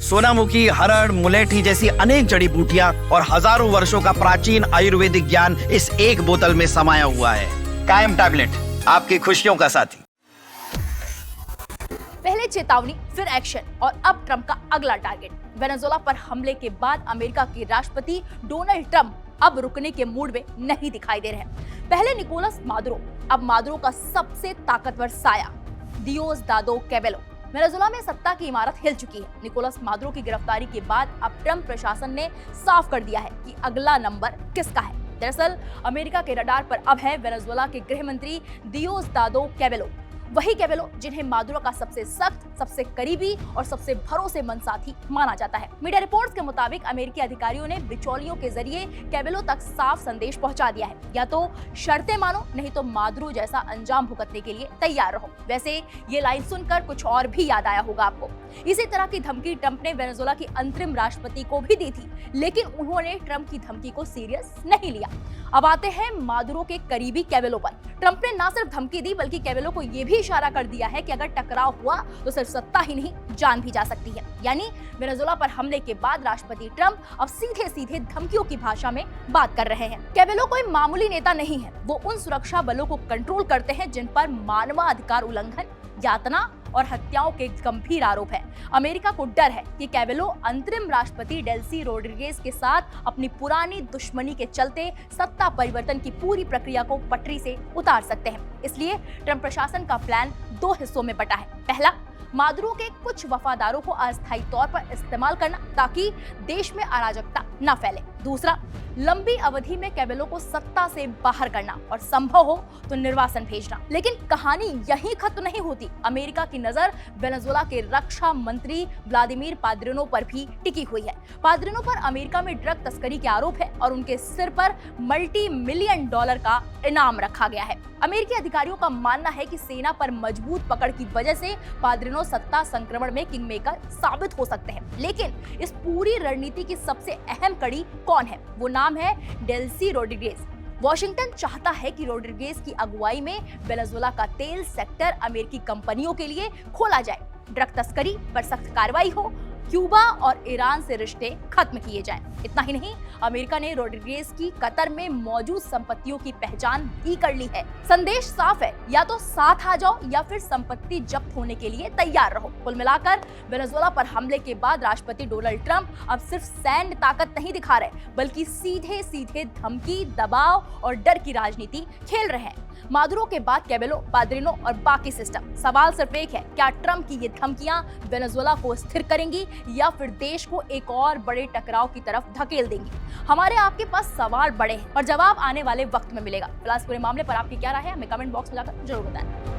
सोनामुखी, हरड़, मुलेठी जैसी अनेक जड़ी बूटियां और हजारों वर्षों का प्राचीन आयुर्वेदिक ज्ञान इस एक बोतल में समाया हुआ है। कायम टैबलेट, आपकी खुशियों का साथी। पहले चेतावनी, फिर एक्शन और अब ट्रंप का अगला टारगेट। वेनेजुएला पर हमले के बाद अमेरिका के राष्ट्रपति डोनाल्ड ट्रंप अब रुकने के मूड में नहीं दिखाई दे रहे हैं। पहले निकोलस मादुरो, अब मादुरो का सबसे ताकतवर साया दियोसदादो कैबेलो। वेनेजुएला में सत्ता की इमारत हिल चुकी है। निकोलस मादुरो की गिरफ्तारी के बाद अब ट्रंप प्रशासन ने साफ कर दिया है कि अगला नंबर किसका है। दरअसल अमेरिका के रडार पर अब है वेनेजुएला के गृह मंत्री दियोसदादो कैबेलो, वही कैबेलो जिन्हें मादुरो का सबसे सख्त, सबसे करीबी और सबसे भरोसेमंद साथी माना जाता है। मीडिया रिपोर्ट्स के मुताबिक अमेरिकी अधिकारियों ने बिचौलियों के जरिए कैबेलो तक साफ संदेश पहुंचा दिया है, या तो शर्तें मानो, नहीं तो मादुरो जैसा अंजाम भुगतने के लिए तैयार रहो। वैसे ये लाइन सुनकर कुछ और भी याद आया होगा आपको। इसी तरह की धमकी ट्रंप ने वेनेजुएला की अंतरिम राष्ट्रपति को भी दी थी, लेकिन उन्होंने ट्रंप की धमकी को सीरियस नहीं लिया। अब आते हैं मादुरो के करीबी कैबेलो पर। ट्रंप ने न सिर्फ धमकी दी, बल्कि कैबेलो को यह भी इशारा कर दिया है कि अगर टकराव हुआ तो सिर्फ सत्ता ही नहीं, जान भी जा सकती है। यानी वेनेजुएला पर हमले के बाद राष्ट्रपति ट्रंप अब सीधे सीधे धमकियों की भाषा में बात कर रहे हैं। कैबेलो कोई मामूली नेता नहीं है, वो उन सुरक्षा बलों को कंट्रोल करते हैं जिन पर मानवाधिकार उल्लंघन, यातना और हत्याओं के गंभीर आरोप है। अमेरिका को डर है कि कैबेलो अंतरिम राष्ट्रपति डेल्सी रोड्रिगेज के साथ अपनी पुरानी दुश्मनी के चलते सत्ता परिवर्तन की पूरी प्रक्रिया को पटरी से उतार सकते हैं। इसलिए ट्रंप प्रशासन का प्लान दो हिस्सों में बटा है। पहला, मादुरो के कुछ वफादारों को अस्थायी तौर पर इस्तेमाल करना ताकि देश में अराजकता न फैले। दूसरा, लंबी अवधि में कैबेलो को सत्ता से बाहर करना और संभव हो तो निर्वासन भेजना। लेकिन कहानी यहीं खत्म नहीं होती। अमेरिका की नजर वेनेजुएला के रक्षा मंत्री व्लादिमीर पाद्रिनो पर भी टिकी हुई है। पाद्रिनो पर अमेरिका में ड्रग तस्करी के आरोप है और उनके सिर पर $multi-million का इनाम रखा गया है। अमेरिकी अधिकारियों का मानना है कि सेना पर मजबूत पकड़ की वजह से पाद्रिनो सत्ता संक्रमण में किंगमेकर साबित हो सकते हैं। लेकिन इस पूरी रणनीति की सबसे अहम कड़ी कौन है? वो नाम है डेल्सी रोड्रिगेज। वॉशिंगटन चाहता है कि रोड्रिगेज की अगुवाई में वेनेजुएला का तेल सेक्टर अमेरिकी कंपनियों के लिए खोला जाए, ड्रग तस्करी पर सख्त कार्रवाई हो, क्यूबा और ईरान से रिश्ते खत्म किए जाएं। इतना ही नहीं, अमेरिका ने रोड्रिगेज की कतर में मौजूद संपत्तियों की पहचान भी कर ली है। संदेश साफ है, या तो साथ आ जाओ या फिर संपत्ति जब्त होने के लिए तैयार रहो। कुल मिलाकर वेनेजुएला पर हमले के बाद राष्ट्रपति डोनाल्ड ट्रंप अब सिर्फ सैन्य ताकत नहीं दिखा रहे, बल्कि सीधे सीधे धमकी, दबाव और डर की राजनीति खेल रहे हैं। मादुरो के बाद कैबेलो, पाद्रिनो और बाकी सिस्टम। सवाल सिर्फ एक है, क्या ट्रंप की ये धमकियां वेनेजुएला को स्थिर करेंगी या फिर देश को एक और बड़े टकराव की तरफ धकेल देंगी? हमारे आपके पास सवाल बड़े हैं और जवाब आने वाले वक्त में मिलेगा। फिलहाल इस पूरे मामले पर आपकी क्या राय है, हमें कमेंट बॉक्स में जाकर जरूर बताएं।